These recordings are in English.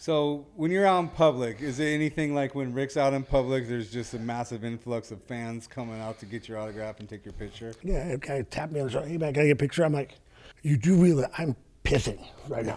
So when you're out in public, is it anything like when Rick's out in public, there's just a massive influx of fans coming out to get your autograph and take your picture? Yeah, a guy tapped me on the shoulder. Hey, man, can I get a picture? I'm like, you do realize I'm pissing right now.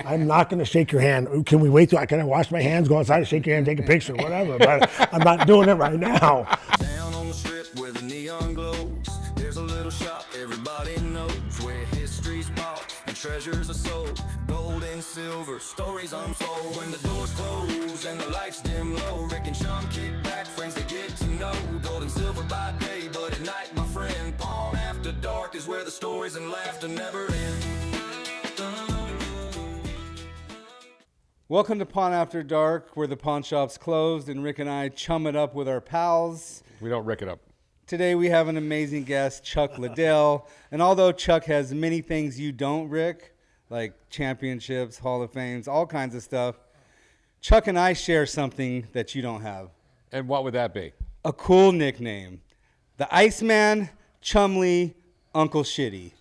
I'm not going to shake your hand. Can we wait till I wash my hands, go outside and shake your hand, take a picture, whatever. But I'm not doing it right now. Down on the strip where the neon glows, there's a little shop everybody knows where history's bought and treasures are sold. Gold and silver, stories unfold. When the doors close and the lights dim low, Rick and Chum kick back, friends they get to know. Gold and silver by day, but at night, my friend, Pawn After Dark is where the stories and laughter never end. Welcome to Pawn After Dark, where the pawn shop's closed and Rick and I chum it up with our pals. We don't Rick it up. Today we have an amazing guest, Chuck Liddell. And although Chuck has many things you don't, Rick, like championships, Hall of Fames, all kinds of stuff, Chuck and I share something that you don't have. And what would that be? A cool nickname. The Iceman, Chumley, Uncle Shitty.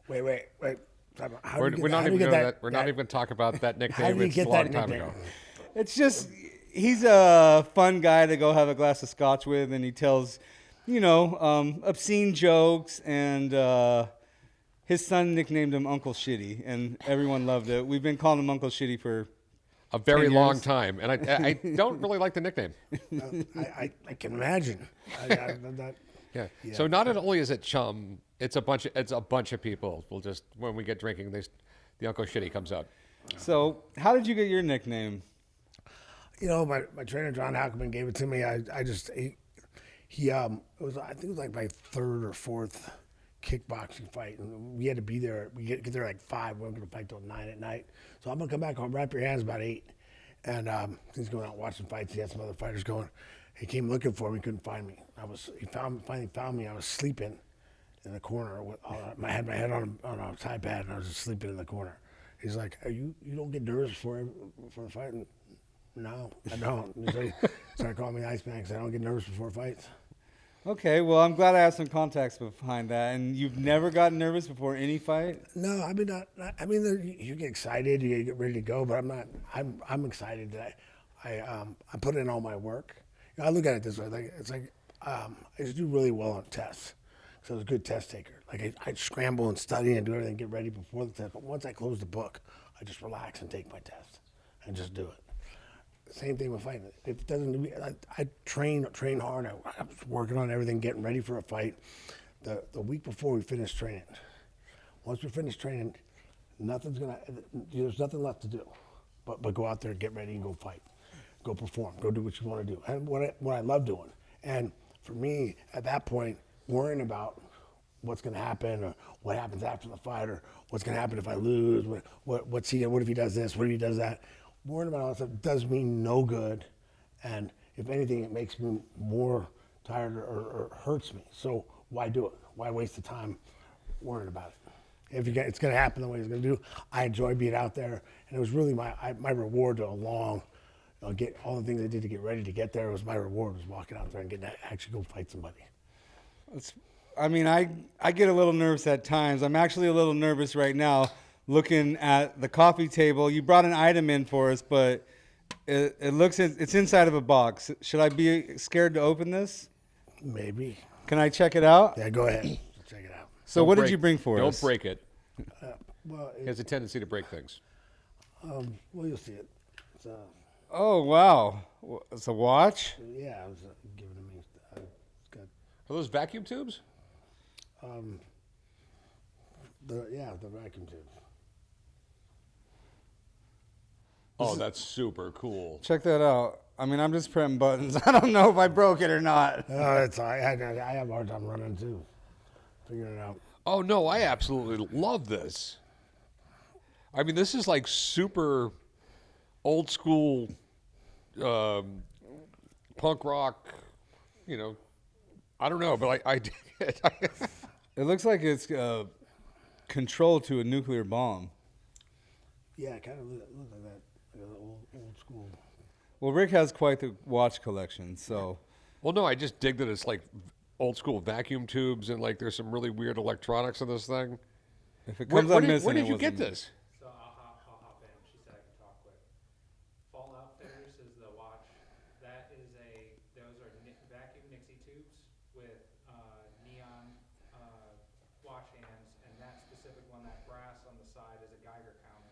Wait. We're not even going to talk about that nickname. How do you It's get a long that time nickname? ago. It's just, he's a fun guy to go have a glass of scotch with, and he tells, obscene jokes, and his son nicknamed him Uncle Shitty, and everyone loved it. We've been calling him Uncle Shitty for A very 10 long years. time. And I don't really like the nickname. I can imagine. Yeah. So not only is it Chum, it's a bunch of people. We'll just, when we get drinking, the Uncle Shitty comes out. So, how did you get your nickname? My trainer John Hackelman gave it to me. I think it was like my third or fourth kickboxing fight, and we had to be there. We get there like 5. We weren't going to fight till 9 at night. So I'm gonna come back home, wrap your hands about 8, and he's going out watching fights. He had some other fighters going. He came looking for me, couldn't find me. He finally found me. I was sleeping in the corner. I had my head on a side pad, and I was just sleeping in the corner. He's like, you don't get nervous before the fight? And, no, I don't. He started calling me Iceman because I don't get nervous before fights. Okay, well, I'm glad I have some context behind that. And you've never gotten nervous before any fight? No, I mean, you get excited, you get ready to go, but I'm not. I'm excited that I put in all my work. I look at it this way, I just do really well on tests. So I was a good test taker. I'd scramble and study and do everything, get ready before the test. But once I close the book, I just relax and take my test and just do it. Same thing with fighting. If it doesn't, I train hard. I was working on everything, getting ready for a fight. The week before we finished training. Once we finish training, there's nothing left to do, but go out there, get ready, and go fight. Go perform, go do what you want to do, and what I love doing. And for me, at that point, worrying about what's going to happen, or what happens after the fight, or what's going to happen if I lose, what if he does this, what if he does that, worrying about all that stuff does me no good, and if anything, it makes me more tired or hurts me. So why do it? Why waste the time worrying about it? If it's going to happen the way it's going to do, I enjoy being out there, and it was really my reward to get all the things I did to get ready to get there. It was my reward, was walking out there and getting to actually go fight somebody. I get a little nervous at times. I'm actually a little nervous right now looking at the coffee table. You brought an item in for us, but it's inside of a box. Should I be scared to open this? Maybe. Can I check it out? Yeah, go ahead. Check it out. So what did you bring for us? Don't break it. Well, He has a tendency to break things. you'll see it. It's, Oh, wow. It's a watch? yeah, it was given to me. It's got Are those vacuum tubes? the vacuum tube. Oh, that's super cool. Check that out. I'm just pressing buttons. I don't know if I broke it or not. I have a hard time running too, figuring it out. Oh, no, I absolutely love this. This is like super old school punk rock, I don't know, but I dig it. It looks like it's controlled to a nuclear bomb. Yeah, it kind of looks like that, like an old school. Well, Rick has quite the watch collection, so. Well, no, I just dig that it's like old school vacuum tubes and like there's some really weird electronics in this thing. If it comes up missing, where did it you wasn't get this? So I'll hop in. She said I can is the watch. Those are vacuum Nixie tubes with neon watch hands, and that specific one, that brass on the side, is a Geiger counter.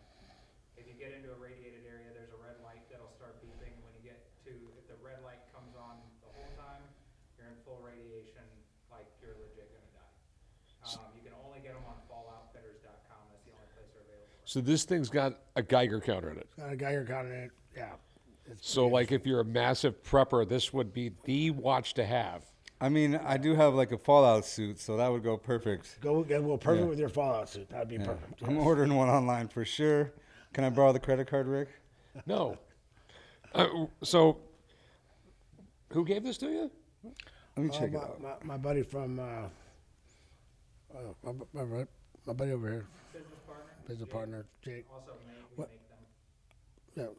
If you get into a radiated area, there's a red light that'll start beeping. When you get to, if the red light comes on the whole time, you're in full radiation, like you're legit gonna die. You can only get them on falloutfitters.com. That's the only place they're available. So this thing's got a Geiger counter in it. Got a Geiger counter in it. Yeah. So like if you're a massive prepper, this would be the watch to have. I mean, I do have like a Fallout suit, so that would go perfect. Go perfect with your Fallout suit. That'd be perfect. I'm ordering one online for sure. Can I borrow the credit card, Rick? No. So who gave this to you? Let me check it out. My buddy from my buddy over here, business partner, Jake. Also, we make them. Yeah.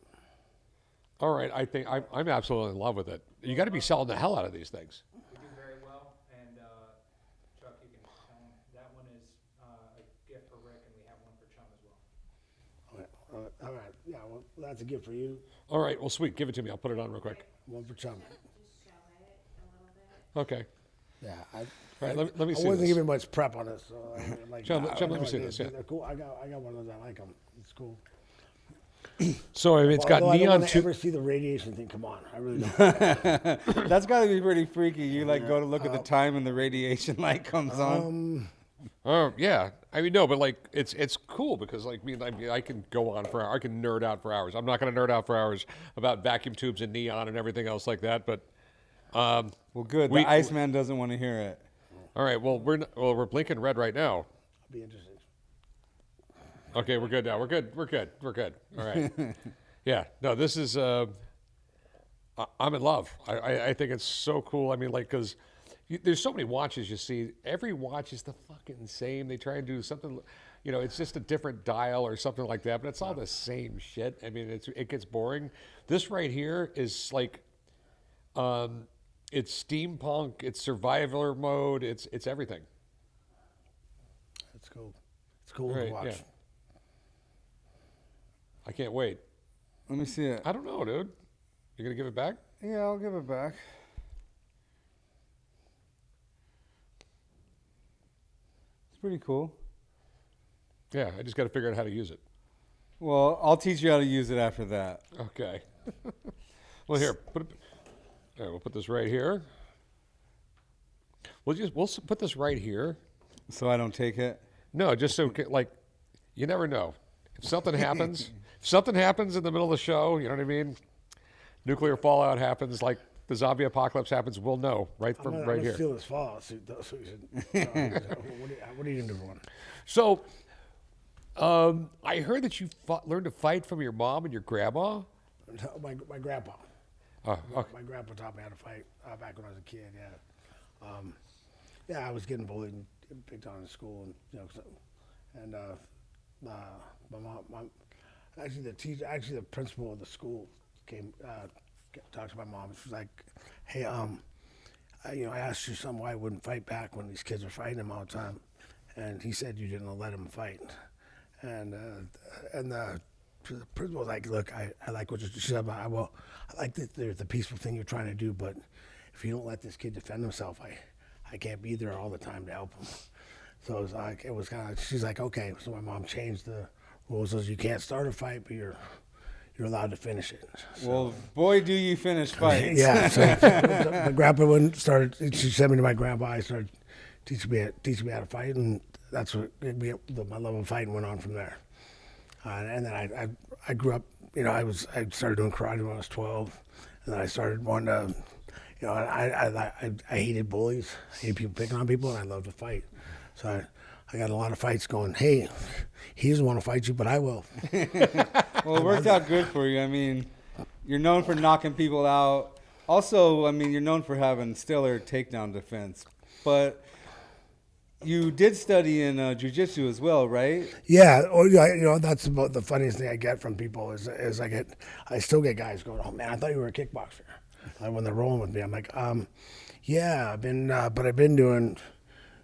All right, I think I'm absolutely in love with it. You got to be selling the hell out of these things. We do very well, and Chuck, you can tell him that one is a gift for Rick, and we have one for Chum as well. All right. Yeah. Well, that's a gift for you. All right, well, sweet. Give it to me. I'll put it on real quick. One for Chum. Just show it a little bit. Okay. Yeah. All right, let me see I wasn't this. giving much prep on it, so like. Chum, let me see this, yeah. They're cool. I got one of those. I like them. It's cool. So I mean, it's got Although I don't neon want to tube. ever see the radiation thing come on. I really don't. That's got to be pretty freaky. You like go to look at the time and the radiation light comes on. Oh yeah, I mean no, but like it's cool because like I can go on for I can nerd out for hours. I'm not going to nerd out for hours about vacuum tubes and neon and everything else like that. But Well, good. The Iceman doesn't want to hear it. all right, well we're blinking red right now. I'll be interested. Okay, we're good now. We're good. All right. Yeah. No, this is. I'm in love. I think it's so cool. I mean, like, because there's so many watches you see. Every watch is the fucking same. They try and do something. You know, it's just a different dial or something like that, but it's all the same shit. I mean, it gets boring. This right here is like, it's steampunk. It's survivor mode. It's everything. It's cool. It's cool Right, to watch. yeah. I can't wait. Let me see it. I don't know, dude. You gonna give it back? Yeah, I'll give it back. It's pretty cool. Yeah, I just got to figure out how to use it. Well, I'll teach you how to use it after that. Okay. Well, here, we'll put this right here. We'll put this right here. So I don't take it. No, just so like, you never know. If something happens, in the middle of the show, you know what I mean? Nuclear fallout happens, like the zombie apocalypse happens. We'll know right I'm right gonna here. steal this Fallout suit, though. So you should, what are you gonna do for one? So, I heard that you learned to fight from your mom and your grandma. No, my grandpa. Oh, okay. My grandpa taught me how to fight back when I was a kid. Yeah. Yeah, I was getting bullied and picked on in school, and you know, my mom, actually the principal of the school came talked to my mom. She was like, "Hey, I asked your son why he wouldn't fight back when these kids were fighting him all the time, and he said you didn't let him fight." And the principal was like, "Look, I like what you said about. I like the peaceful thing you're trying to do, but if you don't let this kid defend himself, I can't be there all the time to help him." So it was kind of. She's like, "Okay." So my mom changed the rules. Says you can't start a fight, but you're allowed to finish it. So, Well, boy, do you finish fights. yeah. So my grandpa wouldn't start. She sent me to my grandpa. I started teaching me how to fight, and that's what my love of fighting went on from there. And then I grew up. You know, I started doing karate when I was 12, and then I started wanting to. You know, I hated bullies. I hated people picking on people, and I loved to fight. So I got a lot of fights going, hey, he doesn't want to fight you, but I will. Well, it worked out good for you. I mean, you're known for knocking people out. Also, I mean, you're known for having stellar takedown defense. But you did study in jiu-jitsu as well, right? Yeah, you know, that's about the funniest thing I get from people is I still get guys going, oh man, I thought you were a kickboxer. Like when they're rolling with me, I'm like, yeah, I've been doing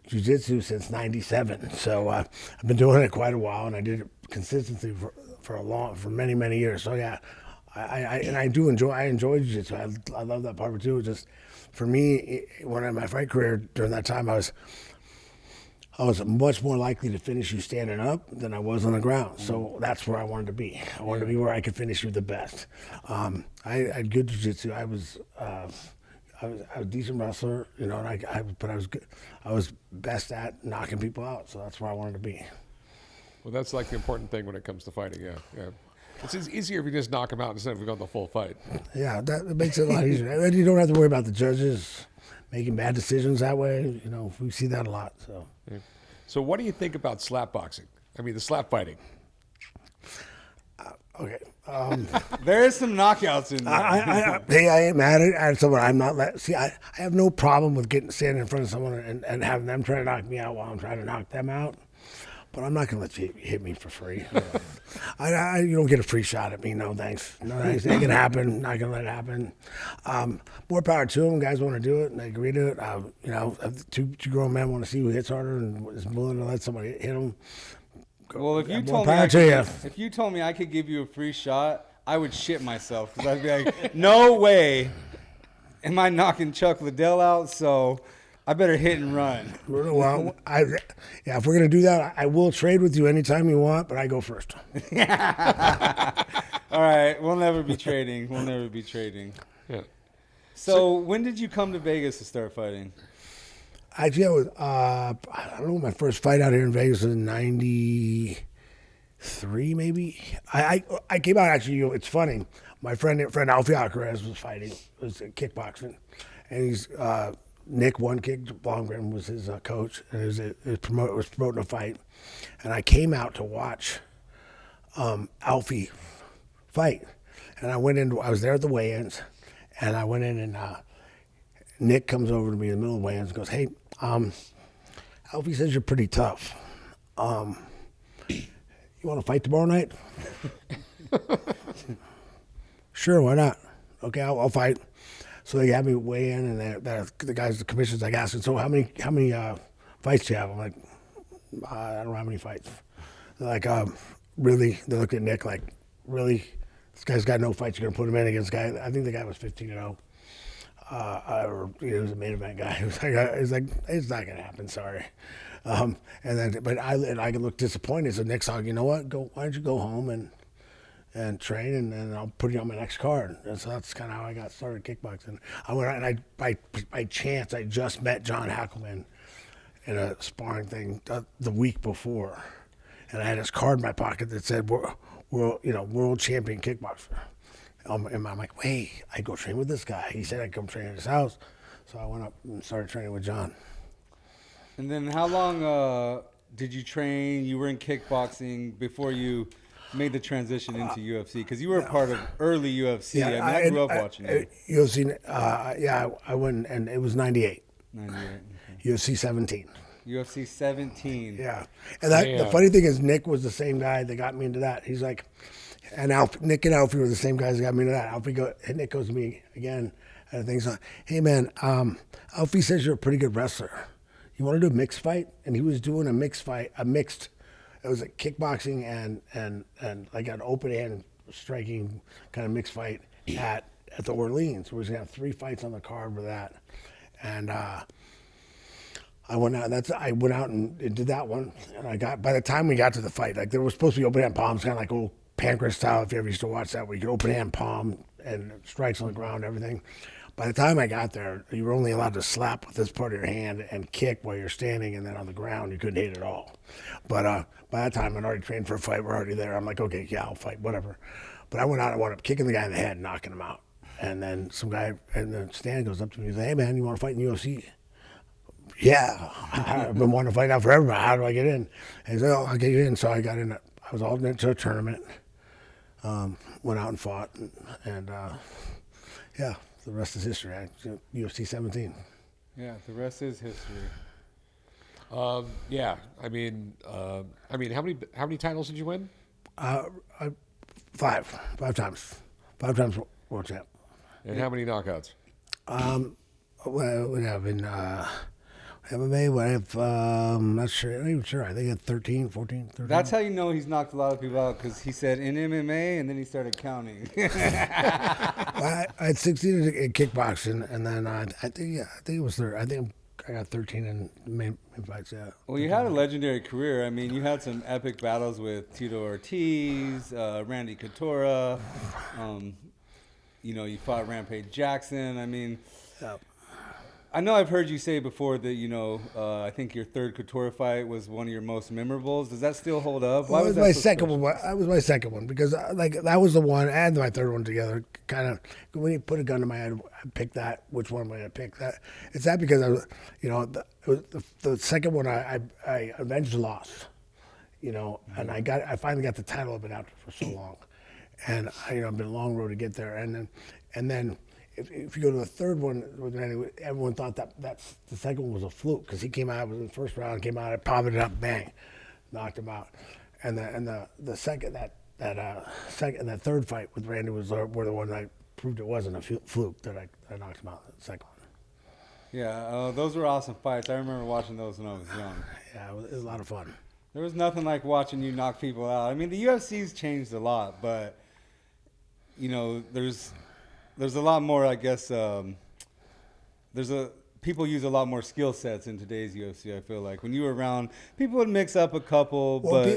jiu-jitsu since '97, so I've been doing it quite a while, and I did it consistently for many years. So yeah, And I do enjoy jiu-jitsu. I love that part of it too. Just for me, when in my fight career during that time, I was much more likely to finish you standing up than I was on the ground. So that's where I wanted to be. I wanted to be where I could finish you the best. I had good jiu-jitsu. I was a decent wrestler, you know, but I was good. I was best at knocking people out. So that's where I wanted to be. Well, that's like the important thing when it comes to fighting. Yeah. It's easier if you just knock them out instead of going the full fight. Yeah, that makes it a lot easier. And you don't have to worry about the judges making bad decisions that way. You know, we see that a lot. So. Yeah. So what do you think about slap boxing? I mean, the slap fighting. Okay. There is some knockouts in there. I ain't mad at someone. I'm not. See, I have no problem with standing in front of someone and having them try to knock me out while I'm trying to knock them out. But I'm not going to let you hit me for free. You don't get a free shot at me. No thanks. No thanks. It ain't going to happen. Not going to let it happen. More power to them. Guys want to do it and they agree to it. You know, two grown men want to see who hits harder and is willing to let somebody hit them. Well, if you told me I could give you a free shot, I would shit myself because I'd be like, no way am I knocking Chuck Liddell out, so I better hit and run. Well, if we're going to do that, I will trade with you anytime you want, but I go first. All right, we'll never be trading. Yeah. So when did you come to Vegas to start fighting? Actually, I don't know, my first fight out here in Vegas was in 93, maybe. I came out, actually, you know, it's funny. My friend Alfie Alcaraz was fighting, was kickboxing, and he's, Nick One Kick Blomgren was his coach, and was promoting a fight. And I came out to watch Alfie fight. And I was there at the weigh-ins, and I went in and Nick comes over to me in the middle of the weigh-ins and goes, hey, Alfie says you're pretty tough. You want to fight tomorrow night? Sure, why not? Okay, I'll fight. So they had me weigh in, and the guys, the commissioners, like asking, so how many fights do you have? I'm like, I don't have any fights. They're like, really? They looked at Nick like, really? This guy's got no fights. You're gonna put him in against a guy? I think the guy was 15-0. Or he was a main event guy. He was like, it's not gonna happen. Sorry. But I looked disappointed. So Nick's like, you know what? Why don't you go home and train, and then I'll put you on my next card. And so that's kind of how I got started kickboxing. I went out and by chance, I just met John Hackleman in a sparring thing the week before, and I had his card in my pocket that said world champion kickboxer. And I'm like, wait, I go train with this guy. He said I'd come train at his house, so I went up and started training with John. And then how long did you train? You were in kickboxing before you made the transition into UFC, because you were a part of early UFC. Yeah, I grew up watching it. UFC, I went, and it was 98. 98. Okay. UFC 17. UFC 17. Yeah. And the funny thing is, Nick was the same guy that got me into that. He's like, and Nick and Alfie were the same guys that got me into that. Nick goes to me again, and things like, hey man, Alfie says you're a pretty good wrestler. You want to do a mixed fight? And he was doing a mixed. It was a kickboxing and like an open hand striking kind of mixed fight at the Orleans. We was gonna have 3 fights on the card with that, and I went out and did that one. And by the time we got to the fight, like there was supposed to be open hand palms, kind of like old Pancras style. If you ever used to watch that, where you could open hand palm and strikes on the ground, everything. By the time I got there, you were only allowed to slap with this part of your hand and kick while you're standing, and then on the ground you couldn't hit at all. But by that time, I'd already trained for a fight. We're already there. I'm like, okay, yeah, I'll fight, whatever. But I went out and wound up kicking the guy in the head and knocking him out. And then some guy in the stand goes up to me and says, hey, man, you want to fight in the UFC? Yeah, I've been wanting to fight out forever. How do I get in? And he said, oh, I'll get you in. So I got in. I was all into a tournament. Went out and fought. And yeah. The rest is history. UFC 17. Yeah, the rest is history. Yeah, I mean, how many titles did you win? 5 times. 5 times world champ. And how many knockouts? We have MMA, what I have, not sure, I'm not even sure. I think at 13, 14, 13. That's how you know he's knocked a lot of people out, because he said in MMA, and then he started counting. I had 16 in kickboxing, and then I think it was I think I got 13 in main fights. Yeah. Well, you had a legendary career. I mean, you had some epic battles with Tito Ortiz, Randy Couture. You fought Rampage Jackson. I mean, Yeah. I know I've heard you say before that, I think your third Couture fight was one of your most memorables. Does that still hold up? Well, it was that my so second special? one. That was my second one because that was the one and my third one together. Kind of when you put a gun to my head, I picked that. Which one am I gonna pick? That it's that because I was, it was the second one I avenged the loss, and I finally got the title. I've been out for so long, and I've been a long road to get there. And then if you go to the third one with Randy, everyone thought that's the second one was a fluke because he came out in the first round, came out, I popped it up, bang, knocked him out. And the second that third fight with Randy were the one I proved it wasn't a fluke that I knocked him out the second one. Yeah, those were awesome fights. I remember watching those when I was young. Yeah, it was a lot of fun. There was nothing like watching you knock people out. I mean, the UFC's changed a lot, but there's a lot more. I guess people use a lot more skill sets in today's UFC. I feel like when you were around, people would mix up a couple, but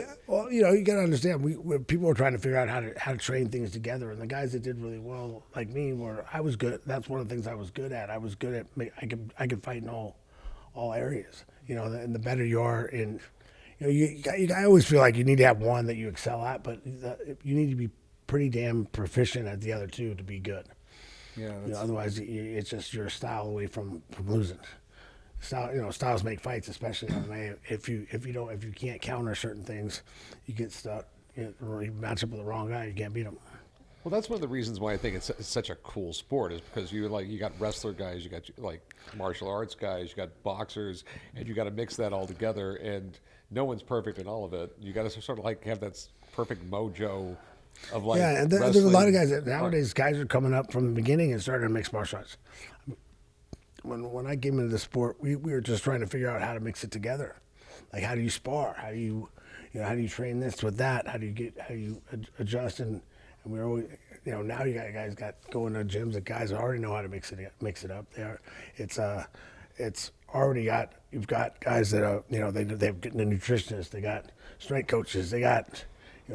you got to understand, people were trying to figure out how to train things together, and the guys that did really well, like me, I was good. That's one of the things I was good at. I was good at I could fight in all areas. And the better you are in, I always feel like you need to have one that you excel at, but you need to be pretty damn proficient at the other two to be good. yeah, Otherwise, it's just your style away from losing. Styles make fights, especially in MMA. If you can't counter certain things, you get stuck. Or you match up with the wrong guy, you can't beat him. Well, that's one of the reasons why I think it's such a cool sport is because you got wrestler guys, you got like martial arts guys, you got boxers, and you got to mix that all together. And no one's perfect in all of it. You got to sort of like have that perfect mojo of like. Yeah, and there's a lot of guys that nowadays guys are coming up from the beginning and starting to mix martial arts. When I came into the sport, we were just trying to figure out how to mix it together. Like how do you spar? How do you train this with that? How do you adjust? And we're always, now you got guys going to gyms that guys already know how to mix it up. It's already got, you've got guys that they've got the nutritionists, they got strength coaches, they got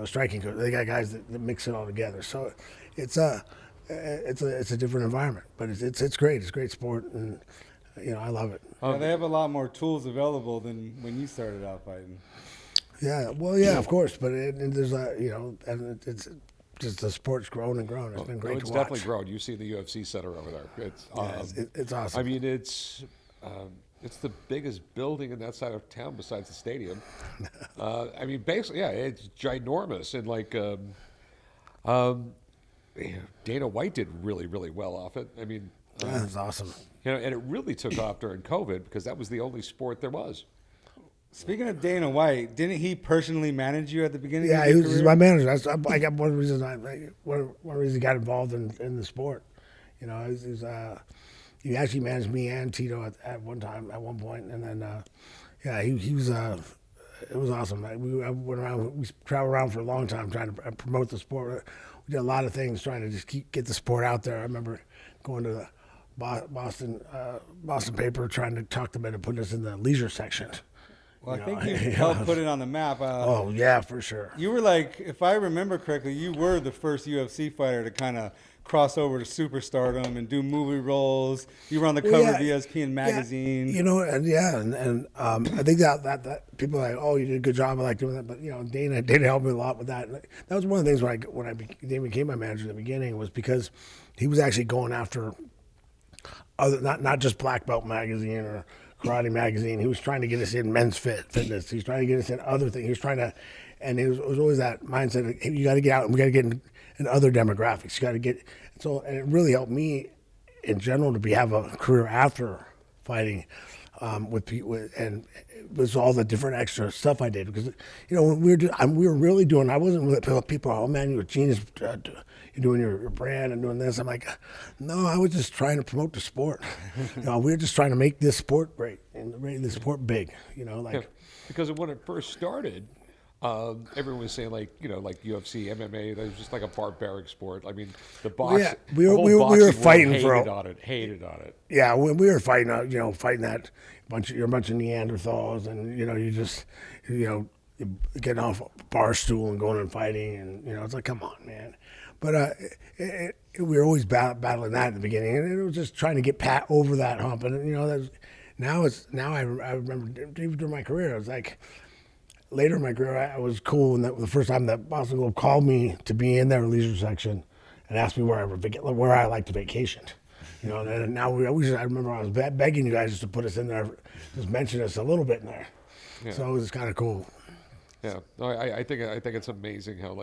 striking coaches, they got guys that mix it all together. So it's a different environment, but it's great. It's a great sport, and I love it. yeah, they have a lot more tools available than when you started out fighting. Yeah, well, yeah, of course, but there's and it's just the sport's grown and grown. It's been great It's to watch. definitely grown. You see the UFC center over there. It's awesome. I mean, it's the biggest building in that side of town besides the stadium. I mean, basically, yeah, it's ginormous. And like Dana White did really, really well off it. I mean, That's awesome. and it really took off during COVID because that was the only sport there was. Speaking of Dana White, didn't he personally manage you at the beginning? Yeah, of your he's career? my manager. I got one reason one reason he got involved in the sport. He actually managed me and Tito at one point, and then he was. It was awesome. I went around. We traveled around for a long time trying to promote the sport. We did a lot of things trying to just get the sport out there. I remember going to the Boston paper trying to talk them into putting us in the leisure section. Well, I think you helped put it on the map. Oh yeah, for sure. You were like, if I remember correctly, you were the first UFC fighter to kind of cross over to superstardom and do movie roles. You were on the cover of ESPN magazine. And I think that people are like, oh, you did a good job. I like doing that, but Dana helped me a lot with that. And that was one of the things when Dana became my manager in the beginning was because he was actually going after other not just Black Belt magazine or Karate magazine. He was trying to get us in men's fitness. He's trying to get us in other things. He was trying to, and it was always that mindset of, hey, you got to get out and we got to get in other demographics. You got to get, and it really helped me in general to have a career after fighting with people, and it was all the different extra stuff I did because when we were really doing. I wasn't really people. Oh man, you're a genius. You're doing your brand and doing this. I'm like, no, I was just trying to promote the sport. We were just trying to make this sport great and make this sport big. Because when it first started, everyone was saying like UFC, MMA, that was just like a barbaric sport. I mean, the boxing, we were fighting hated on it. Yeah, we were fighting, fighting that you're a bunch of Neanderthals, and you just getting off a bar stool and going and fighting, and it's like, come on, man. But we were always battling that at the beginning, and it was just trying to get Pat over that hump. And now I remember even during my career, I was like. Later in my career, I was cool when the first time that Boston Globe called me to be in their leisure section and asked me where I like to vacation. And now I remember I was begging you guys just to put us in there, just mention us a little bit in there. Yeah. So it was kind of cool. Yeah, no, I think it's amazing how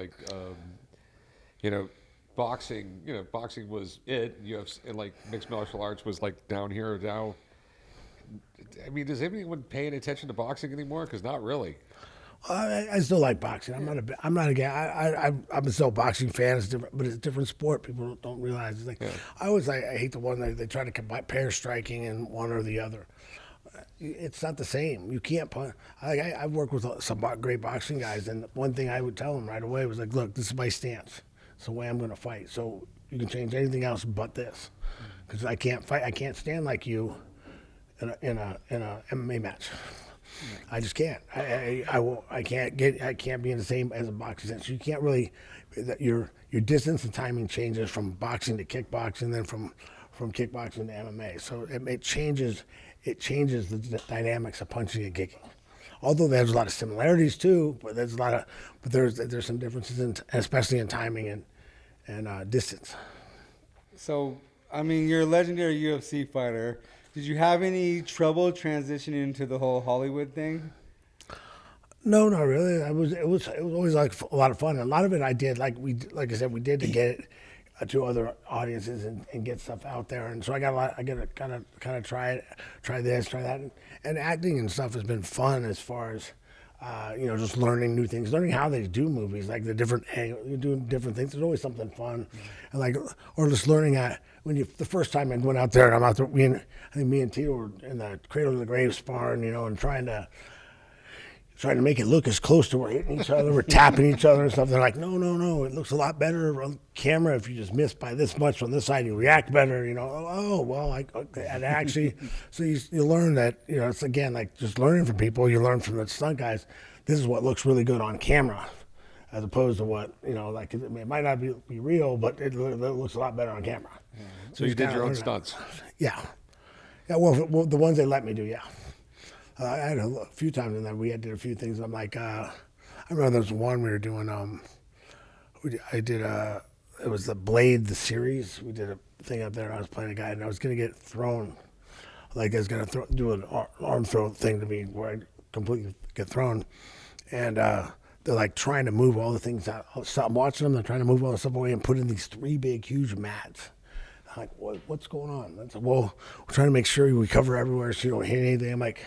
boxing was it. UFC and like mixed martial arts was like down here now. I mean, does anyone paying attention to boxing anymore? Because not really. I still like boxing. I'm not again. I'm still a boxing fan. It's different, but it's a different sport. People don't realize. It's like I hate the one that they try to compare striking and one or the other. It's not the same. You can't punch. I've worked with some great boxing guys, and one thing I would tell them right away was like, "Look, this is my stance. It's the way I'm going to fight. So you can change anything else but this, because I can't fight. I can't stand like you in a MMA match." I just can't. I can't be in the same as a boxing sense. You can't really. Your distance and timing changes from boxing to kickboxing, then from kickboxing to MMA. So it changes. It changes the dynamics of punching and kicking. Although there's a lot of similarities too, but there's some differences especially in timing and distance. So I mean, you're a legendary UFC fighter. Did you have any trouble transitioning into the whole Hollywood thing? No, not really. It was always like a lot of fun. A lot of it I did, like I said, we did to get it to other audiences and get stuff out there. And so I got to kind of try this, try that, and acting and stuff has been fun as far as just learning new things, learning how they do movies, like the different you're doing different things. There's always something fun, and or just learning the first time I went out there and I'm out there. I think me and Tito were in the Cradle to the Grave sparring, and trying to make it look as close to we're hitting each other, we're tapping each other and stuff. They're like, no, it looks a lot better on camera if you just miss by this much on this side, you react better, Oh, well, and actually, so you learn that, it's again, like just learning from people, you learn from the stunt guys, this is what looks really good on camera, as opposed to what, it might not be real, but it looks a lot better on camera. Mm-hmm. So you did your own stunts? Yeah. Yeah, well, the ones they let me do, yeah. I had a few times in there. We did a few things. I'm like, I remember there was one we were doing. It was the Blade, the series. We did a thing up there, and I was playing a guy, and I was going to get thrown. Like I was going to do an arm throw thing to me where I completely get thrown. And they're like trying to move all the things out. I'm watching them. They're trying to move all the stuff away and put in these 3 big, huge mats. I'm like, what's going on? I said, well, we're trying to make sure we cover everywhere so you don't hit anything. I'm like,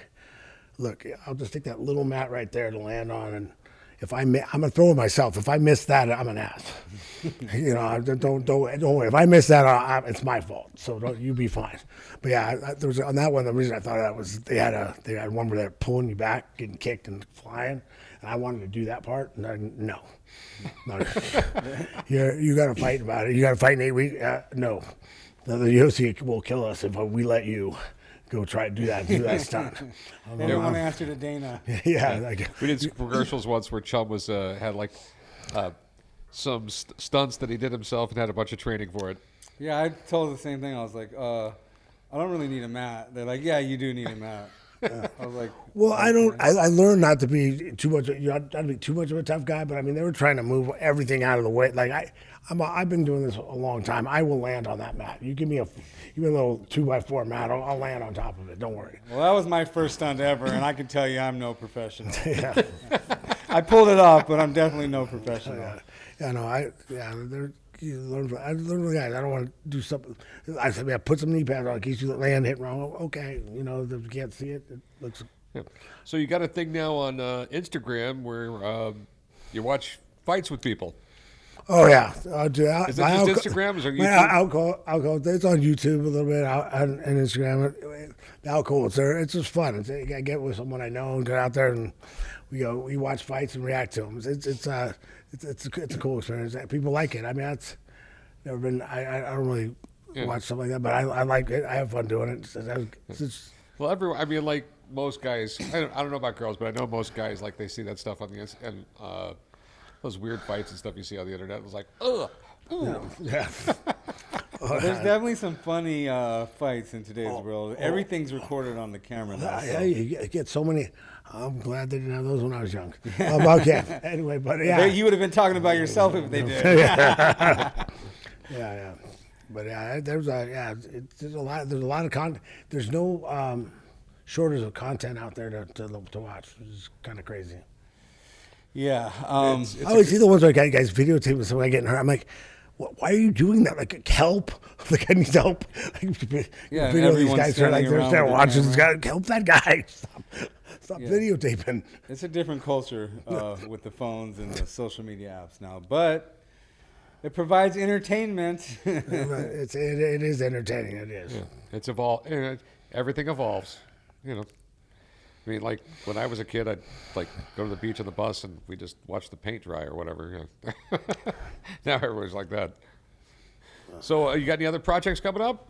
look, I'll just take that little mat right there to land on, and if I'm gonna throw it myself. If I miss that, I'm an ass. Don't worry. If I miss that, it's my fault. So you be fine. But yeah, there was on that one. The reason I thought of that was they had one where they're pulling you back, getting kicked and flying, and I wanted to do that part. And no. You got to fight about it. You got to fight in 8 weeks. No, the UFC will kill us if we let you. Go try to do that stunt. They don't want to answer to Dana. Yeah. We did some commercials once where Chum was had some stunts that he did himself and had a bunch of training for it. Yeah, I told the same thing. I was like, I don't really need a mat. They're like, yeah, you do need a mat. I was like, well, I don't. I learned not to be too much. Not to be too much of a tough guy. But I mean, they were trying to move everything out of the way. Like I've been doing this a long time. I will land on that mat. You give me a little 2x4 mat, I'll land on top of it. Don't worry. Well, that was my first stunt ever, and I can tell you I'm no professional. Yeah. I pulled it off, but I'm definitely no professional. Yeah. No. you learn from, I learn from the guys. I don't want to do something. I said, yeah, put some knee pads on in case you land hit wrong. Okay, you know, if you can't see it, it looks. Yeah. So you got a thing now on Instagram where you watch fights with people. Oh yeah, Is that just Instagram? Is it My YouTube? alcohol. It's on YouTube a little bit, and Instagram. The alcohol, it's just fun. I get with someone I know and get out there and we watch fights and react to them. It's a cool experience. People like it. I mean, that's never been. I don't really watch stuff like that, but I like it. I have fun doing it. Well, everyone. I mean, like most guys. I don't know about girls, but I know most guys like they see that stuff on the and those weird fights and stuff you see on the internet. It was like, ugh. Yeah. There's definitely some funny fights in today's world. Everything's recorded on the camera now. Yeah, you get so many. I'm glad they didn't have those when I was young. Okay. Anyway, but yeah. You would have been talking about yourself if they did. Yeah. But yeah, there's a lot of content. There's no shortage of content out there to watch, which is kind of crazy. Yeah. I always see the ones where guys videotaping somebody getting hurt. I'm like, why are you doing that? Like, help! Like, I need help. Like, Yeah, video these everyone's guys are like standing they're around there with the watching this camera. guy. Help that guy! Stop Yeah. videotaping. It's a different culture with the phones and the social media apps now, but it provides entertainment. It is entertaining. It is. Yeah, it's evolved. Everything evolves. You know, I mean, like when I was a kid, I'd like go to the beach on the bus and we just watch the paint dry or whatever. You know. Now everybody's like that. So, you got any other projects coming up?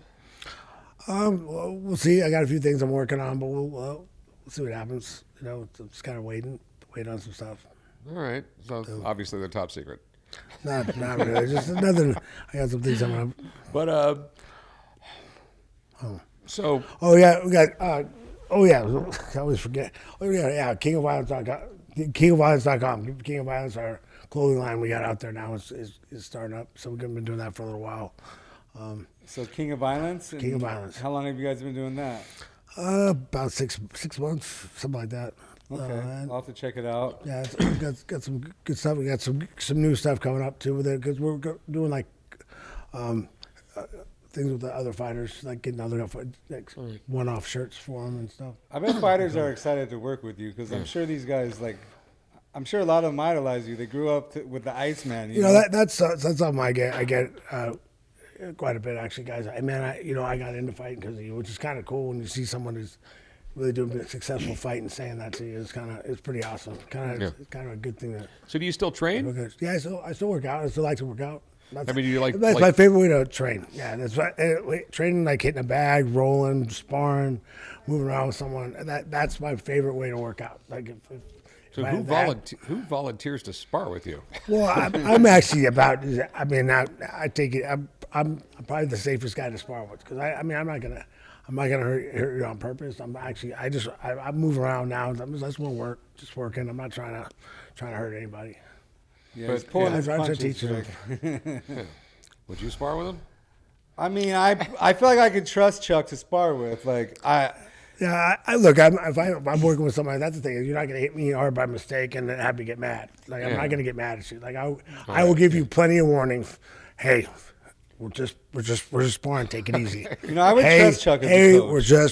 Well, we'll see. I got a few things I'm working on, but we'll see what happens. You know, just kind of wait on some stuff. All right. So obviously they're top secret. Not really. Just nothing. I got some things I'm gonna. But so Oh yeah, we got. Oh yeah, I always forget. Oh yeah. KingofViolence.com. KingofViolence.com. King of Violence, our clothing line we got out there now is starting up. So we've been doing that for a little while. So King of Violence? King of Violence. How long have you guys been doing that? About six months, something like that. Okay, I'll have to check it out. Yeah, we got some good stuff. We got some new stuff coming up too with it because we're doing like things with the other fighters, like getting other like one-off shirts for them and stuff. I bet fighters are excited to work with you because I'm sure these guys, I'm sure a lot of them idolize you. They grew up with the Iceman. You know that's something I get quite a bit actually, guys. I got into fighting because of you, which is kind of cool when you see someone who's really doing a successful fight and saying that to you. It's pretty awesome. It's kind of a good thing. do you still train? Yeah, I still work out. I still like to work out. I mean, you like That's my favorite way to train. Yeah, that's right. Training like hitting a bag, rolling, sparring, moving around with someone. That's my favorite way to work out. Like So who volunteers to spar with you? Well, I'm actually about. I mean, I take it. I'm probably the safest guy to spar with because I'm not gonna hurt you on purpose. I move around now. I just want to work, just working. I'm not trying to hurt anybody. Yeah, But- he's pulling Yeah, his I'm trying to punches, teach him. Rick. Would you spar with him? I mean, I feel like I could trust Chuck to spar with. Yeah, look. If I'm working with somebody, that's the thing. You're not going to hit me hard by mistake and then have me get mad. Like I'm not going to get mad at you. Like I will give you plenty of warning. Hey, we're just sparring. Take it easy. I would trust Chuck as a Hey, coach.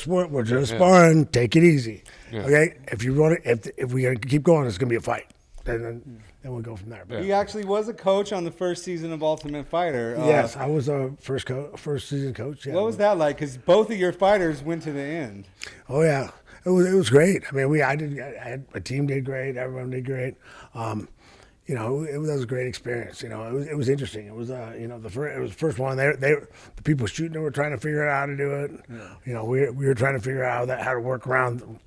we're just sparring. Take it easy. Okay. If you want it, if we keep going, it's going to be a fight. Then we'll go from there. But He actually was a coach on the first season of Ultimate Fighter. yes, I was a first season coach. Yeah. What was that like? Because both of your fighters went to the end. Oh yeah, it was great. I mean, my team did great. Everyone did great. It was a great experience. It was interesting. It was it was the first one. The people shooting were trying to figure out how to do it. Yeah. We were trying to figure out how to work around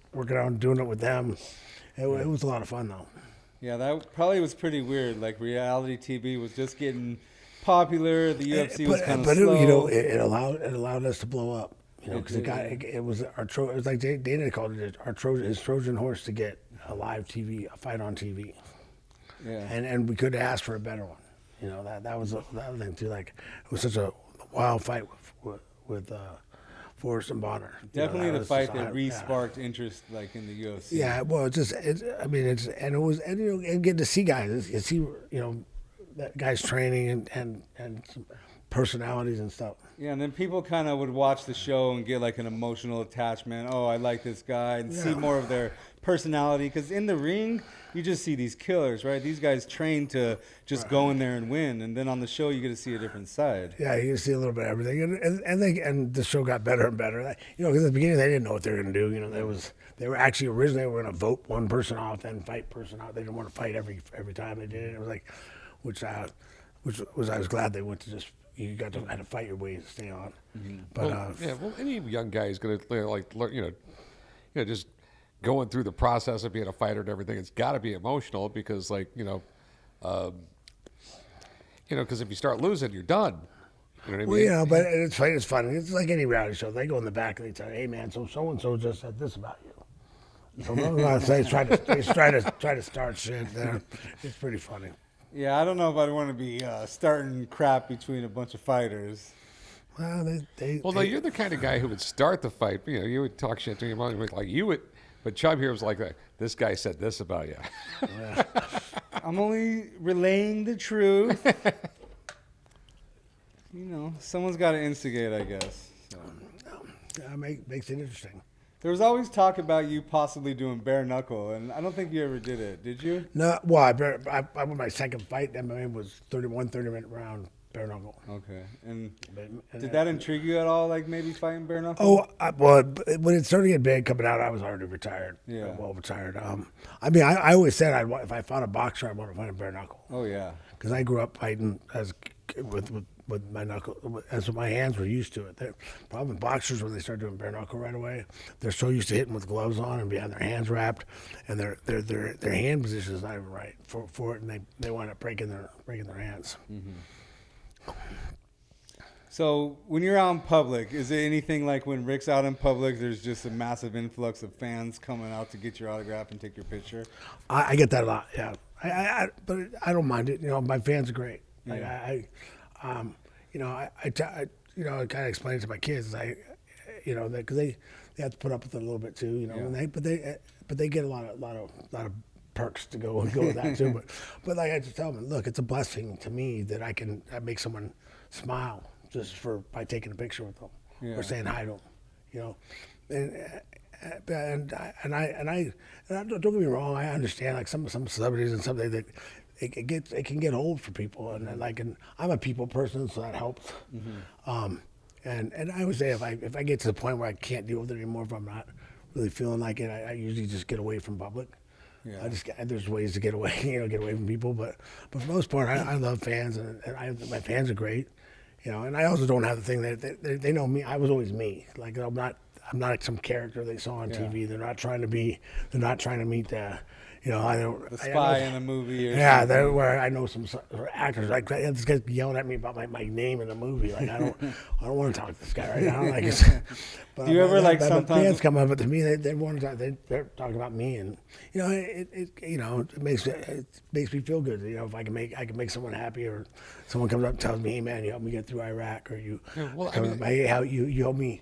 doing it with them. It was a lot of fun though. Yeah, that probably was pretty weird. Like reality TV was just getting popular. The UFC was kind of slow. It allowed us to blow up. Because it was like Dana called it his Trojan horse to get a live TV, a fight on TV. Yeah. And we could ask for a better one. That was the other thing too. Like it was such a wild fight with Forrest and Bonner. Definitely the fight that re-sparked interest, like in the UFC. Yeah, well, and getting to see guys, you see, that guy's training and some personalities and stuff. Yeah, and then people kind of would watch the show and get like an emotional attachment. Oh, I like this guy, and see more of their personality. Because in the ring, you just see these killers, right? These guys train to just go in there and win, and then on the show, you get to see a different side. Yeah, you can see a little bit of everything, and the show got better and better. Because at the beginning they didn't know what they were going to do. They were actually originally going to vote one person off, then fight person out. They didn't want to fight every time they did it. It was like, which I was glad they went to just. You had to fight your way to stay on. But any young guy is going to learn, just going through the process of being a fighter and everything. It's got to be emotional because, because if you start losing, you're done. You know what I mean? Well, but it's funny. It's like any reality show. They go in the back and they tell you, "Hey, man, so and so just said this about you." So they try to start shit there. It's pretty funny. Yeah, I don't know if I'd want to be starting crap between a bunch of fighters. Well, no, you're the kind of guy who would start the fight. You would talk shit to your mom, like you would. But Chubb here was like, this guy said this about you. I'm only relaying the truth. Someone's got to instigate, I guess. So. Yeah, makes it interesting. There was always talk about you possibly doing bare knuckle, and I don't think you ever did it. Did you? No. Well, I won my second fight. MMA was 30-minute round bare knuckle. Okay. And did that intrigue you at all? Like maybe fighting bare knuckle? Oh, when it started to get big coming out, I was already retired. Yeah. Well retired. I always said if I fought a boxer, I'd want to fight a bare knuckle. Oh yeah. Because I grew up fighting with my knuckle, as my hands were used to it. The problem with boxers when they start doing bare knuckle right away, they're so used to hitting with gloves on and behind their hands wrapped, and their hand position is not even right for it, and they wind up breaking their hands. Mm-hmm. So when you're out in public, is it anything like when Rick's out in public? There's just a massive influx of fans coming out to get your autograph and take your picture. I get that a lot. Yeah, but I don't mind it. My fans are great. Like Yeah. I kind of explain it to my kids. Because they have to put up with it a little bit too. But they get a lot of perks to go with that too. But like I just tell them, look, it's a blessing to me that I make someone smile just by taking a picture with them or saying hi to them. And don't get me wrong, I understand like some celebrities and something that. It can get old for people, and I'm a people person, so that helps. Mm-hmm. And I would say if I get to the point where I can't deal with it anymore, if I'm not really feeling like it, I usually just get away from public. Yeah. There's ways to get away, get away from people, but for the most part, I love fans, and my fans are great, And I also don't have the thing that they know me. I was always me. Like I'm not like some character they saw on TV. They're not trying to meet the. The spy in a movie. Where I know some actors like this guy's yelling at me about my name in the movie. Like I don't want to talk to this guy right now. Like, do you ever sometimes fans come up to me? They want to talk. They're talking about me, and it makes me feel good. If I can make someone happy, or someone comes up and tells me, "Hey man, you helped me get through Iraq," or hey, how you helped me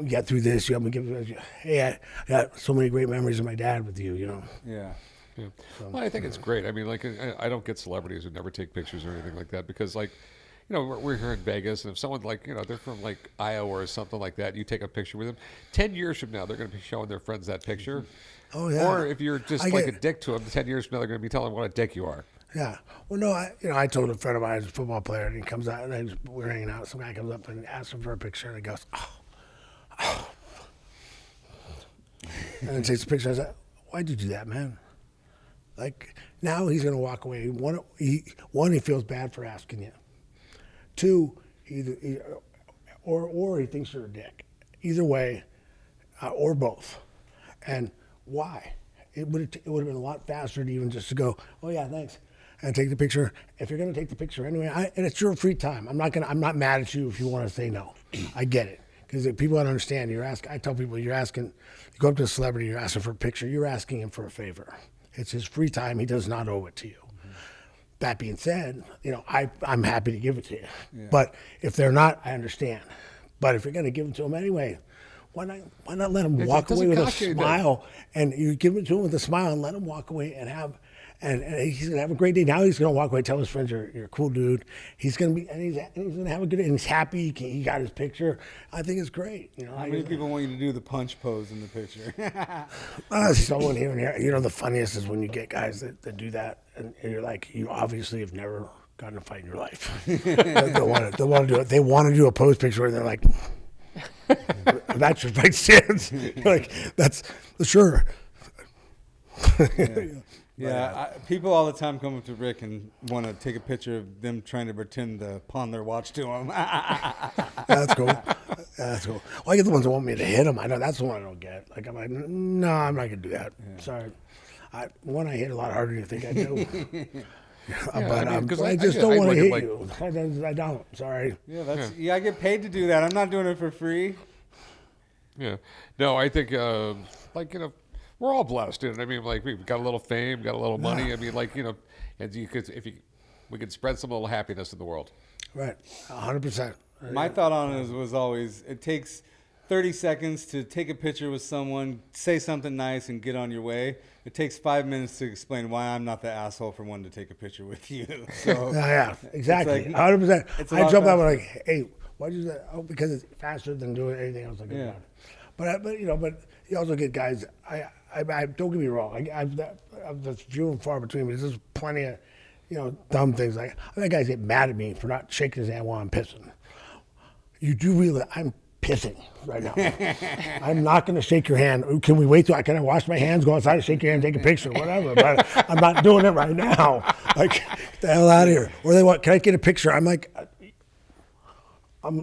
get through this. You helped me hey, I got so many great memories of my dad with you. Yeah. Yeah. Well, I think it's great. I mean, I don't get celebrities who never take pictures or anything like that because, we're here in Vegas, and if someone they're from Iowa or something like that, you take a picture with them. 10 years from now, they're going to be showing their friends that picture. Oh yeah. Or if you're just a dick to them, 10 years from now, they're going to be telling them what a dick you are. Yeah. Well, no, I told a friend of mine, who's a football player, and he comes out, and we're hanging out. Some guy comes up and asks him for a picture, and he goes, oh. And then takes a picture. I said, why'd you do that, man? Like, now he's going to walk away. One, he feels bad for asking you. Two, or he thinks you're a dick. Either way, or both. And why? It would have been a lot faster to even just to go, oh yeah, thanks, and take the picture. If you're going to take the picture anyway, and it's your free time. I'm not mad at you if you want to say no. I get it. Because people don't understand. I tell people, you go up to a celebrity, you're asking for a picture, you're asking him for a favor. It's his free time. He does not owe it to you. Mm-hmm. That being said, I'm happy to give it to you. Yeah. But if they're not, I understand. But if you're going to give it to them anyway, why not let them walk away with a smile? And you give it to them with a smile and let them walk away and and he's gonna have a great day. Now he's gonna walk away, tell his friends, "You're a cool dude." He's gonna be, and he's gonna have a good day. And he's happy. He got his picture. I think it's great. You know, How many people want you to do the punch pose in the picture? someone here and here. You know, the funniest is when you get guys that do that, and you're like, you obviously have never gotten a fight in your life. They want to do it. They want to do a pose picture where they're like, "That's your fight stance." Like, that's sure. Yeah, people all the time come up to Rick and want to take a picture of them trying to pretend to pawn their watch to him. That's cool. That's cool. Well, I get the ones that want me to hit them. I know that's the one I don't get. Like, I'm like, no, I'm not gonna do that. Sorry. I hit a lot harder than you think I do. But I mean, 'cause I I just get- don't I want to look at, hit like- you. I don't. Sorry. Yeah, I get paid to do that. I'm not doing it for free. Yeah. No, I think, like, you know, we're all blessed. And I mean, like, we've got a little fame, got a little money. I mean, like, you know, and we could spread some little happiness in the world. Right. 100%. My thought on it was always, it takes 30 seconds to take a picture with someone, say something nice, and get on your way. It takes 5 minutes to explain why I'm not the asshole for wanting to take a picture with you. So Yeah, exactly. like- 100%. it's a I lot jump out faster. like, hey, why did you do that? Oh, because it's faster than doing anything else I could Yeah. have. But you also get guys. I don't get me wrong. That's few and far between. But there's plenty of, dumb things. Like, I think guys get mad at me for not shaking his hand while I'm pissing. You do realize I'm pissing right now. I'm not going to shake your hand. Can we wait till can I wash my hands, go outside, shake your hand, take a picture, whatever? But I'm not doing it right now. Like, get the hell out of here. Or they want, can I get a picture? I'm like,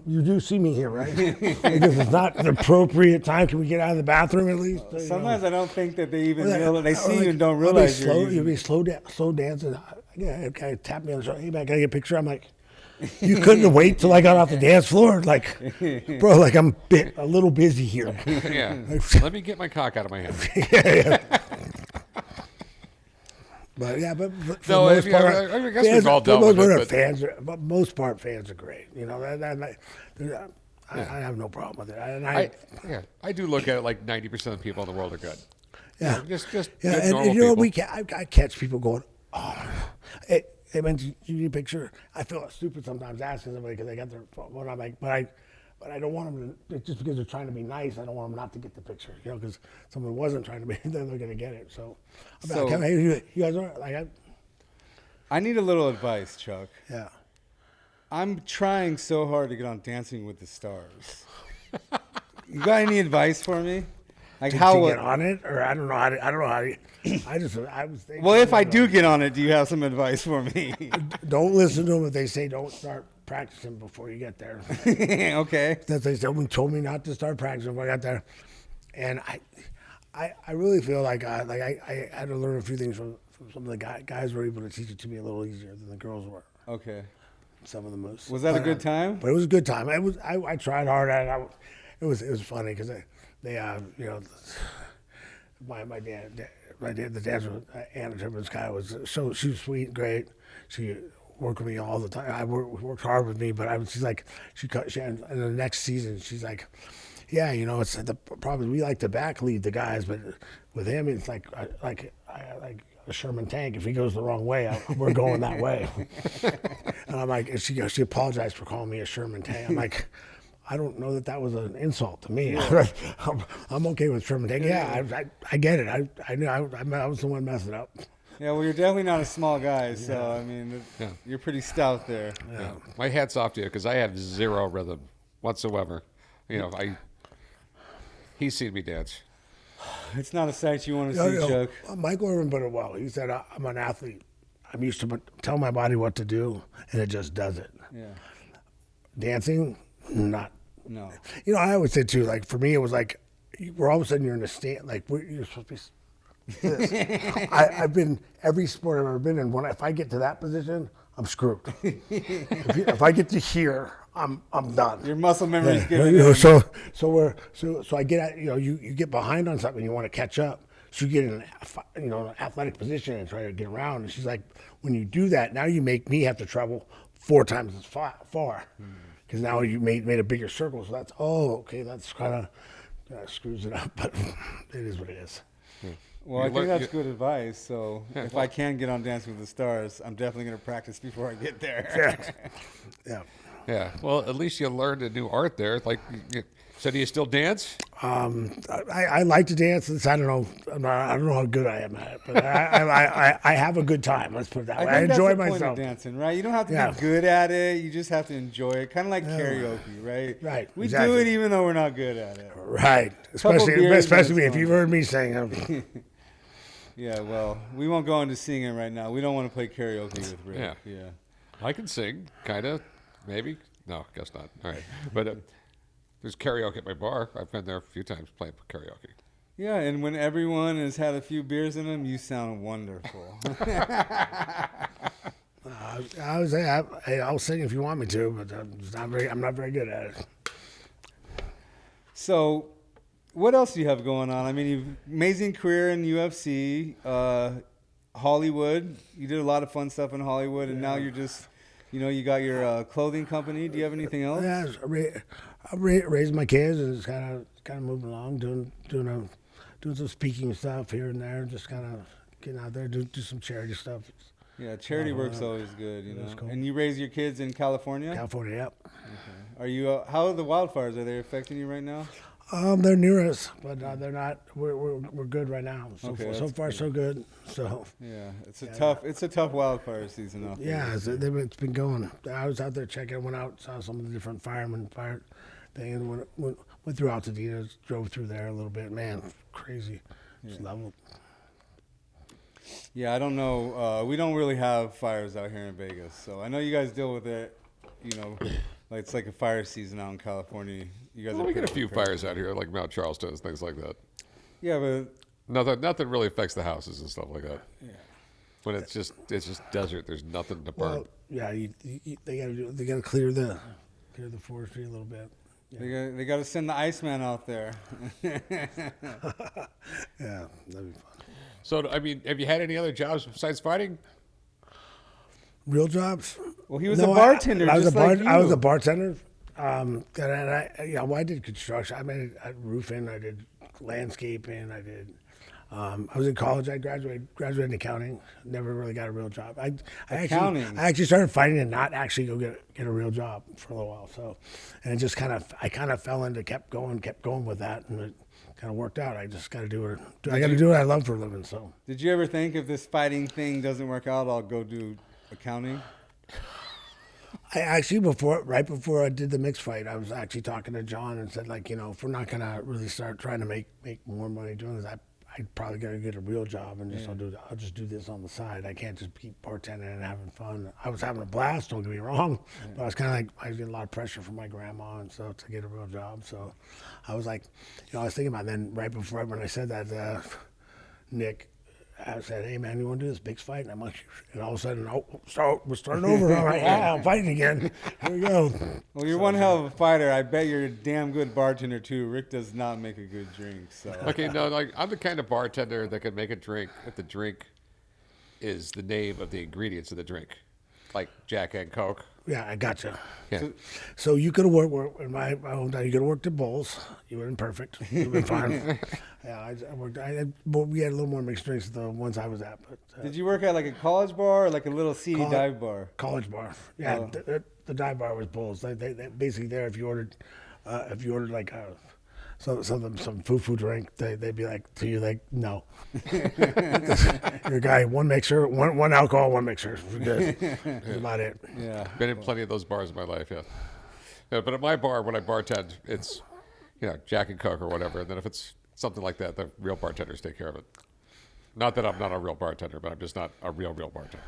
you do see me here, right? Because it's not the appropriate time. Can we get out of the bathroom at least? sometimes I don't think that they even Or they- realize, they or see like, you and don't I'll be realize you're slow. using You'll be slow dancing. Yeah, kind of tap me on the shoulder. Hey man, can I get a picture? I'm like, you couldn't wait till I got off the dance floor. Like, bro, like I'm a little busy here. Yeah. Let me get my cock out of my hand. But yeah, but for the No, most part, I guess we've all dealt with it, but- but most part, fans are great. I have no problem with it. I do look at it like 90% of the people in the world are good. Yeah. You know, just Yeah, good, and normal you know, people. I catch people going, "Oh, hey man, you need a picture?" I feel stupid sometimes asking somebody because they got their phone. I'm like, but I don't want them to, just because they're trying to be nice, I don't want them not to get the picture, because someone wasn't trying to be, then they're going to get it. So, I'm So- like, hey, you guys are like, I need a little advice, Chuck. yeah. I'm trying so hard to get on Dancing with the Stars. You got any advice for me? Like To how? get on it, or I don't know how to. I was thinking. Well, if I do get on it, do you have some advice for me? Don't listen to them if they say don't start practicing before you get there. Okay. That they told me not to start practicing before I got there, and I really feel like I had to learn a few things from some of the guys were able to teach it to me a little easier than the girls were. Okay. Some of the most. Was that a good time? But it was a good time. I tried hard at it. It was funny because my dad, the dance with Anna Tippins guy she was sweet, great. She worked with me all the time. I worked hard with me, but she's like, in the next season, she's like, yeah, it's the problem. We like to back lead the guys, but with him, it's like a Sherman tank. If he goes the wrong way, we're going that way. And I'm like, and she apologized for calling me a Sherman tank. I'm like, I don't know that was an insult to me. I'm okay with Sherman tank. Yeah, I get it. I knew I was the one messing up. Yeah, well, you're definitely not a small guy, so I mean, Yeah. you're pretty stout there. Yeah. My hat's off to you because I have zero rhythm whatsoever. He's seen me dance. It's not a sight you want to see, Chuck. Michael Irvin put it well. He said, I'm an athlete. I'm used to tell my body what to do, and it just does it. Yeah. Dancing, not. No. I always say, too, like, for me, it was like, we're all of a sudden you're in a stand, like, you're supposed to be this. I've been, every sport I've ever been in, if I get to that position, I'm screwed. If I get to here, I'm done. Your muscle memory's Yeah, giving in. so I get at you get behind on something, you want to catch up, so you get in an athletic position and try to get around. And she's like, when you do that, now you make me have to travel 4 times as far because now you made a bigger circle. So that's that's kind of screws it up, but it is what it is. Well, I You think learn- that's good advice. So Yeah, if well- I can get on Dancing with the Stars, I'm definitely going to practice before I get there. Yeah. Yeah. Well, at least you learned a new art there. Like, so do you still dance? I like to dance. I don't know. I don't know how good I am at it, but I have a good time. Let's put it that way. I think enjoy that's the point of myself. dancing, right? You don't have to Yeah. be good at it. You just have to enjoy it. Kind of like karaoke, right? Right, We do exactly. it even though we're not good at it. Right. Couple Especially beers especially and me. it's If you've on. heard me sing, Yeah, well, we won't go into singing right now. We don't want to play karaoke with Rick. Yeah. Yeah. I can sing, kind of, maybe. No, guess not. All right. But there's karaoke at my bar. I've been there a few times playing karaoke. Yeah, and when everyone has had a few beers in them, you sound wonderful. I'll sing if you want me to, but I'm not very good at it. So, what else do you have going on? I mean, you've amazing career in UFC, Hollywood. You did a lot of fun stuff in Hollywood, and now you're just, you got your clothing company. Do you have anything else? Yeah, I raised my kids and just kind of moving along, doing some speaking stuff here and there, just kind of getting out there, do some charity stuff. Yeah, charity work's always good, That's cool. And you raise your kids in California? California, yep. Are you? How are the wildfires? Are they affecting you right now? They're near us, but they're not. We're good right now. Okay, So that's far, so good. So Yeah, it's a tough wildfire season out there. yeah, it's been going. I was out there checking. Went out, saw some of the different firemen fire thing, and went through Altadena, drove through there a little bit. Man, crazy. It's level. Yeah, I don't know. We don't really have fires out here in Vegas, so I know you guys deal with it. Like it's like a fire season out in California. You guys Well, are we get a pretty few prepared. fires out here, like Mount Charleston and things like that. Yeah, but Nothing really affects the houses and stuff like that. yeah. When it's just desert, there's nothing to burn. Well, yeah, they gotta clear the forestry a little bit. They got to send the Iceman out there. Yeah, that'd be fun. So, I mean, have you had any other jobs besides fighting? Real jobs? Well, he was a bartender, I was just a like I was you. a bartender. And I did construction. I made roofing. I did landscaping. I did. I was in college. I graduated in accounting. Never really got a real job. I actually started fighting and not actually go get a real job for a little while. So, and it just I kind of fell into kept going with that, and it kind of worked out. I just got to do it. I got to do what I love for a living. So. Did you ever think if this fighting thing doesn't work out, I'll go do accounting? I actually right before I did the mixed fight, I was actually talking to John and said, like, if we're not gonna really start trying to make more money doing this, I probably gotta get a real job and I'll just do this on the side. I can't just keep bartending and having fun. I was having a blast, don't get me wrong, but I was kind of like, I was getting a lot of pressure from my grandma and so to get a real job. So I was like, I was thinking about it. Then right before when I said that, Nick. I said, "Hey man, you want to do this big fight?" And I'm like, and all of a sudden, we're starting over. I'm like, "Yeah, I'm fighting again. Here we go." Well, you're one hell of a fighter. I bet you're a damn good bartender too. Rick does not make a good drink, so. Okay, no, like I'm the kind of bartender that can make a drink if the drink is the name of the ingredients of the drink, like Jack and Coke. Yeah, I gotcha. Yeah. So you could have worked in my hometown. You could have worked at Bowls. You would have been perfect. You'd been fine. Yeah, I worked. We had a little more mixed drinks than the ones I was at. But Did you work at like a college bar or like a little seedy dive bar? college bar. Yeah, Oh. the dive bar was Bowls. They basically there if you ordered like some foo drink, they'd be like to you like no. You're a guy, one mixer, one alcohol, one mixer. We're good. That's about it. Yeah. Been in plenty of those bars in my life, yeah. Yeah, but at my bar, when I bartend, it's, Jack and Coke or whatever. And then if it's something like that, the real bartenders take care of it. Not that I'm not a real bartender, but I'm just not a real bartender.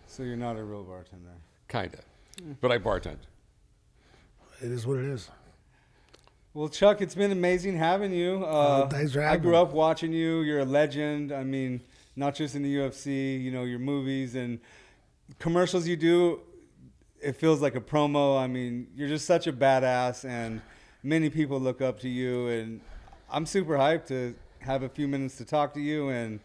So you're not a real bartender. Kinda. But I bartend. It is what it is. Well, Chuck, it's been amazing having you. Thanks for I having grew me. up watching you. You're a legend. I mean, not just in the UFC, your movies and commercials you do. It feels like a promo. I mean, you're just such a badass, and many people look up to you. And I'm super hyped to have a few minutes to talk to you. And,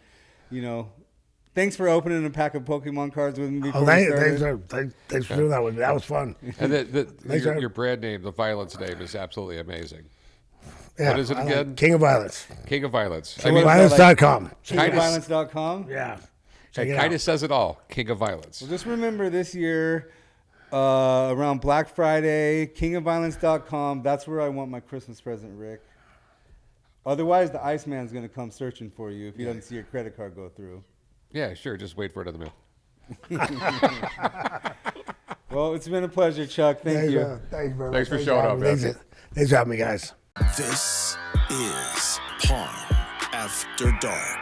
thanks for opening a pack of Pokemon cards with me before we started. Thanks for doing that with me. That was fun. And Thanks, your Aaron. brand name, the Violence name, is absolutely amazing. Yeah, What is it I like again? King of Violence. King of Violence. So I mean, what is that, Violence.com. KingofViolence.com? Yeah. it Check it kind out. of says it all. King of Violence. Well, just remember this year, around Black Friday, KingofViolence.com. That's where I want my Christmas present, Rick. Otherwise, the Iceman's going to come searching for you if he doesn't see your credit card go through. Yeah, sure. Just wait for it in the mail. Well, it's been a pleasure, Chuck. Thank you. Thank you very much. Thanks for showing up, man. Thanks for having me, guys. This is Pawn After Dark.